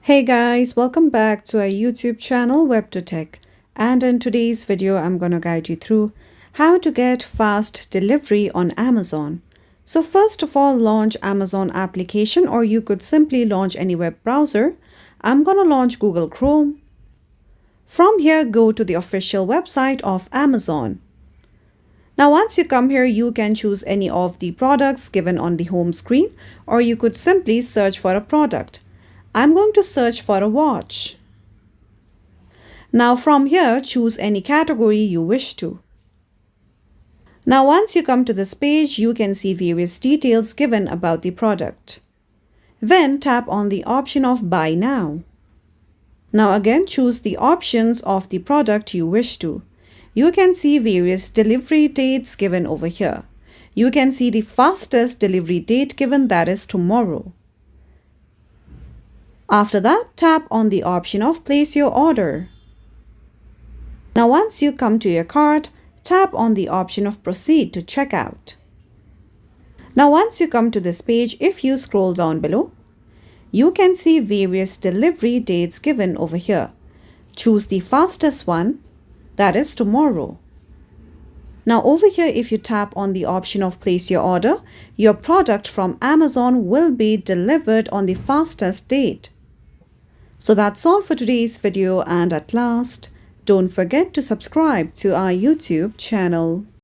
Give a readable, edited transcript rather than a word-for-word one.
Hey guys, welcome back to our YouTube channel WebToTech, and in today's video I'm going to guide you through how to get fast delivery on Amazon. So first of all, launch Amazon application, or you could simply launch any web browser. I'm going to launch Google Chrome. From here, go to the official website of Amazon. Now once you come here, you can choose any of the products given on the home screen, or you could simply search for a product. I'm going to search for a watch. Now from here, choose any category you wish to. Now once you come to this page, you can see various details given about the product. Then tap on the option of Buy Now. Now again, choose the options of the product you wish to. You can see various delivery dates given over here. You can see the fastest delivery date given, that is tomorrow. After that, tap on the option of Place Your Order. Now once you come to your cart, tap on the option of Proceed to checkout. Now once you come to this page, if you scroll down below, you can see various delivery dates given over here. Choose the fastest one, that is tomorrow. Now over here, if you tap on the option of Place Your Order, your product from Amazon will be delivered on the fastest date. So that's all for today's video, and at last, don't forget to subscribe to our YouTube channel.